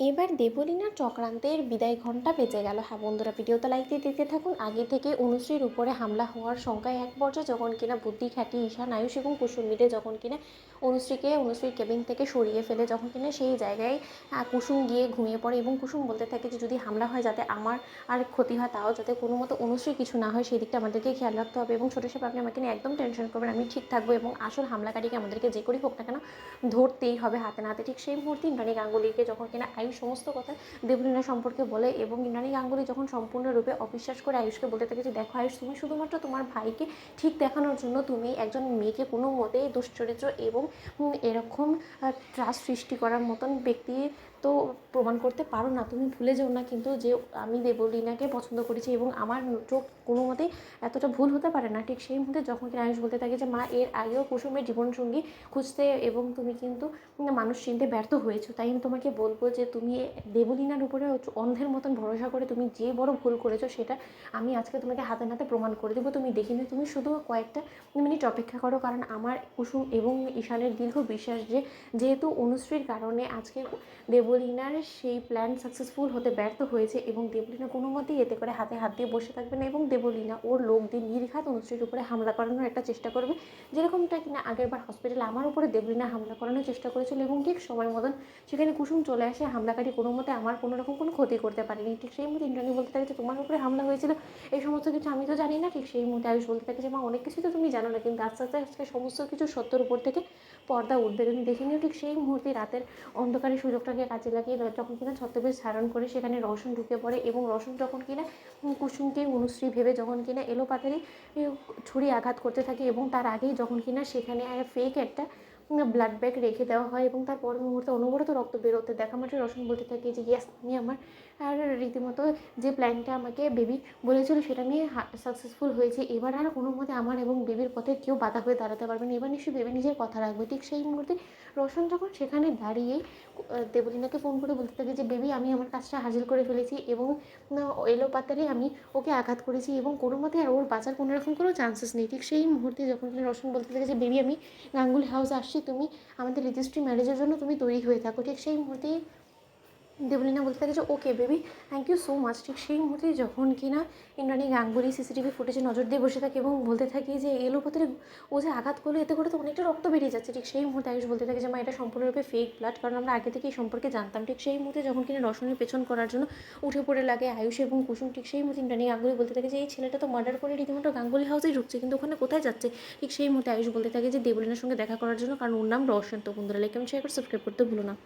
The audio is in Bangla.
এবার দেবলীনার চক্রান্তের বিদায় ঘণ্টা বেজে গেল। হ্যাঁ বন্ধুরা, ভিডিওতে লাইক দিয়ে দেখতে থাকুন। আগে থেকে অনুশ্রীর উপরে হামলা হওয়ার সংখ্যায় এক পর্যায়ে যখন কিনা বুদ্ধি খাটিয়ে ঈশান, আয়ুষ এবং কুসুম মিলে যখন কিনা অনুশ্রীর কেবিন থেকে সরিয়ে ফেলে, যখন কিনা সেই জায়গায় কুসুম গিয়ে ঘুমিয়ে পড়ে এবং কুসুম বলতে থাকে যে যদি হামলা হয় যাতে আমার আর ক্ষতি হয়, তাও যাতে কোনো মতো অনুশ্রীর কিছু না হয় সেই দিকটা আমাদেরকে খেয়াল রাখতে হবে। এবং ছোটো সাহেব আপনি আমাকে নিয়ে একদম টেনশন করবেন, আমি ঠিক থাকবো এবং আসল হামলাকারীকে আমাদেরকে যে করেই হোক না কেন ধরতেই হবে হাতে নাতে। ঠিক সেই মুহূর্তে ইন্দ্রাণী গাঙ্গুলিকে যখন কিনা আয়ুষ সমস্ত কথা দেবলীনা সম্পর্কে বলে এবং ইন্দ্রাণী গাঙ্গুলি যখন সম্পূর্ণরূপে অবিশ্বাস করে আয়ুষকে বলতে থাকে যে দেখো আয়ুষ, তুমি শুধুমাত্র তোমার ভাইকে ঠিক দেখানোর জন্য তুমি একজন মেয়েকে কোনো মতেই দুশ্চরিত্র এবং এরকম ট্রাস্ট সৃষ্টি করার মতন ব্যক্তি তো প্রমাণ করতে পারো না। তুমি ভুলে যাও না কিন্তু যে আমি দেবলীনাকে পছন্দ করেছি এবং আমার চোখ কোনো মতেই এতটা ভুল হতে পারে না। ঠিক সেই মুহূর্তে যখন কিনা আয়ুষ বলতে থাকে যে মা, এর আগেও কুসুমের জীবনসঙ্গী খুঁজতে এবং তুমি কিন্তু মানুষ চিনতে ব্যর্থ হয়েছো, তাই আমি তোমাকে বলবো যে তুমি দেবলীনার উপরে অন্ধের মতন ভরসা করে তুমি যে বড় ভুল করেছো সেটা আমি আজকে তোমাকে হাতে নাতে প্রমাণ করে দেবো। তুমি দেখিনি, তুমি শুধু কয়েকটা মিনিট অপেক্ষা করো, কারণ আমার কুসুম এবং ঈশানের দীর্ঘ বিশ্বাস যে যেহেতু অনুশ্রীর কারণে আজকে দেবলীনার সেই প্ল্যান সাকসেসফুল হতে ব্যর্থ হয়েছে এবং দেবলীনা কোনো মতেই এতে করে হাতে হাত দিয়ে বসে থাকবে না এবং দেবলীনা ওর লোক দিয়ে নির্ঘাত অনুশ্রীর উপরে হামলা করানোর একটা চেষ্টা করবে, যেরকমটা কিনা আগেরবার হসপিটালে আমার উপরে দেবলীনা হামলা করানোর চেষ্টা করেছিল এবং ঠিক সময় মতন সেখানে কুসুম চলে আসে। হামলাকারী কোনো মতে আমার কোনো রকম কোনো ক্ষতি করতে পারেনি। ঠিক সেই মুহূর্তে ইন্দ্রাণী বলতে থাকে যে তোমার উপরে হামলা হয়েছিল এই সমস্ত কিছু আমি তো জানি না। ঠিক সেই মুহূর্তে আয়ুষ বলতে থাকে যে মা, অনেক কিছু তো তুমি জানো না, কিন্তু আস্তে আস্তে আজকে সমস্ত কিছু সত্যের উপর থেকে পর্দা উঠবে, তুমি দেখে নিও। ঠিক সেই মুহূর্তে রাতের অন্ধকারের সুযোগটাকে কাজে লাগিয়ে যখন কিনা ছত্রবেশ ধারণ করে সেখানে রওশন ঢুকে পড়ে এবং রওশন যখন কিনা কুসুমকে অনুশ্রী ভেবে যখন কিনা এলোপাতাড়ি ছুরি আঘাত করতে থাকে এবং তার আগেই যখন কিনা সেখানে ফেক একটা ব্লাড ব্যাগ রেখে দেওয়া হয় এবং তার পরের মুহূর্তে অনবরত রক্ত বেরোতে দেখা মাত্র রওশন বলতে থাকে যে ইয়েস, আমি আমার আর রীতিমতো যে প্ল্যানটা আমাকে বেবি বলেছিল সেটা নিয়ে সাকসেসফুল হয়েছে। এবার আর কোনো মতে আমার এবং বেবির পথে কেউ বাধা হয়ে দাঁড়াতে পারবে না, এবার নিশ্চয়ই বেবি নিজের কথা রাখবে। ঠিক সেই মুহূর্তে রওশন যখন সেখানে দাঁড়িয়ে দেবলীনাকে ফোন করে বলতে থাকে যে বেবি, আমি আমার কাজটা হাসিল করে ফেলেছি এবং এলোপাতাড়ি আমি ওকে আঘাত করেছি এবং কোনো মতে আর ওর বাঁচার কোনো রকম কোনো চান্সেস নেই। ঠিক সেই মুহূর্তে যখন রওশন বলতে থাকে যে বেবি, আমি গাঙ্গুলি হাউস আসছি, তুমি আমাদের রেজিস্ট্রি ম্যারেজের জন্য তুমি তৈরি হয়ে থাকো। ঠিক সেই মুহূর্তেই দেবলীনা বলতে থাকে যে okay baby, thank you so much. ঠিক সেই মুহূর্তে যখন কিনা ইন্দ্রাণী গাঙ্গুলি সিসিটিভি ফুটেজে নজর দিয়ে বসে থাকে এবং বলতে থাকে যে এলোপাতাড়ি ও যে আঘাত করলে এতে করে তো অনেকটা রক্ত বেরিয়ে যাচ্ছে। ঠিক সেই মুহূর্তে আয়ুষ বলতে থাকে যে মা, এটা সম্পূর্ণরূপে ফেক ব্লাড, কারণ আমরা আগে থেকে এই সম্পর্কে জানতাম। ঠিক সেই মুহূর্তে যখন কিনা রওশনের পেছন করার জন্য উঠে পড়ে লাগে আয়ুষ এবং কুসুম, ঠিক সেই মুহূর্তে ইন্দ্রাণী গাঙ্গুলি বলতে থাকে যে এই ছেলেটা তো মার্ডার করে রীতিমতো গাঙ্গুলি হাউসেই ঢুকছে, কিন্তু ওখানে কোথায় যাচ্ছে। ঠিক সেই মুহূর্তে আয়ুষ বলতে থাকে যে দেবলীনার সঙ্গে দেখা করার জন্য, কারণ ওর নাম রওশন। তো বন্ধুরা, লাইক কমেন্ট শেয়ার করে সাবস্ক্রাইব করতে ভুলো না।